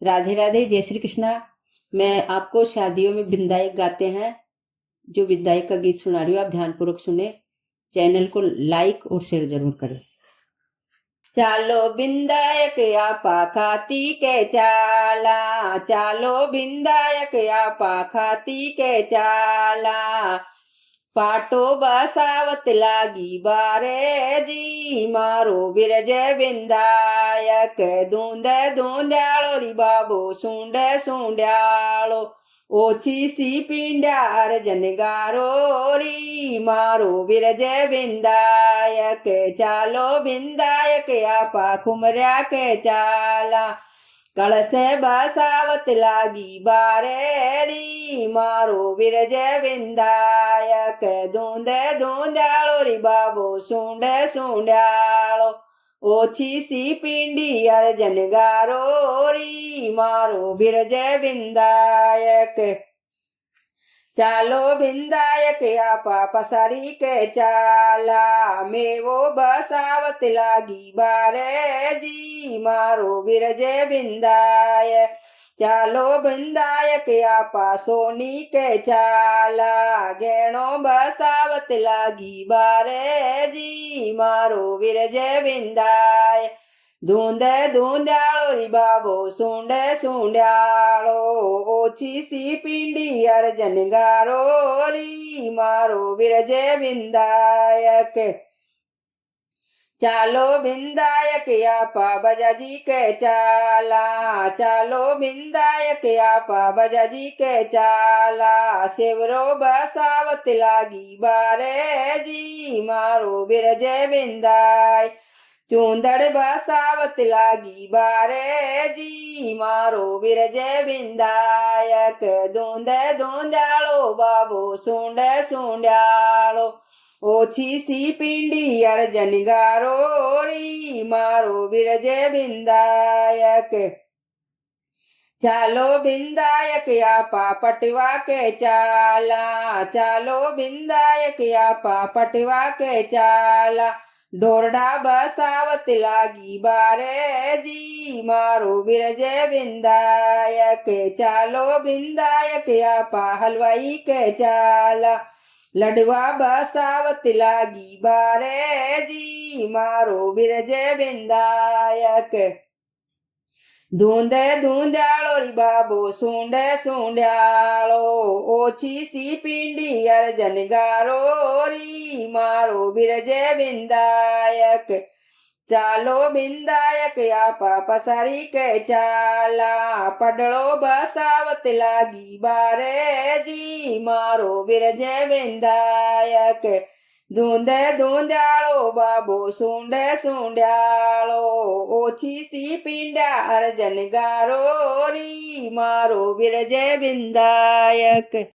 राधे राधे, जय श्री कृष्णा। मैं आपको शादियों में विदाई गाते हैं जो विदाई का गीत सुना रही हूँ, आप ध्यानपूर्वक सुने। चैनल को लाइक और शेयर जरूर करें। चालो विदायक आपा खाती के चाला, चालो विदायक आपा खाती के चाला। पाटो बसावत लागी बारे जी, मारो बिरज विदायक। दूंद दूंद्याळो री बाबो सूंड सूंड्याळो। ओछी सी पिंड्यार जनगारो री, मारो बिरज विदायक। चालो विदायक आपा खुमर्या के चाला। कलश बसावत लागी बारे री, मारो बिरज विदायक। दूंद दूंद्याळो री बाबो सूंड सूंड्याळो। ओछी सी पिंडी जनगारो री, मारो बिरज विदायक। चालो विदायक आपा पसारी के चाला। मेवो बसावत लागी बारे जी, मारो बिरज विदायक। चालो विदायक आपा सोनी के चाला। गेणो बसावत लागी बारे जी, मारो बिरज विदायक। दूंद दूंद्याळो री बाबो सूंड सूंड्याळो। ओछी सी पिंडी जनगारो री, मारो बिरज विदायक। चालो विदायक आपा बजाजी के चाला। चालो विदायक आपा बजाजी के चाला। सेवरो बसावत लागी बारे जी, मारो बिरज विदायक। चूंदड़ बसावत लागी बारे जी, मारो बिरज विदायक। दूंद दूंद्याळो बाबो सूंड सूंड्याळो। ओछी सी पिंडी जनगारो री, मारो बिरज विदायक। चालो विदायक आपा पटवा के चाला। चालो विदायक आपा पटवा के चाला। ढोरडा बसावत लागी बारे जी, मारो बिरज विदायक। चालो विदायक आपा हलवाई के चाला। लडवा बसावत लागी बारे जी, मारो बिरज विदायक। दूंद दूंद्याळो री बाबो सूंड सूंड्याळो। ओछी सी पिंडी जनगारो री, मारो बिरज विदायक। चालो विदायक आपा पसारी के चाला। पडळो बसावत लागी बारे जी, मारो बिरज विदायक। दूंद दूंद्याळो बाबो सूंड सूंड्याळो। ओछी सी पिंड्या जनगारो री, मारो बिरज विदायक।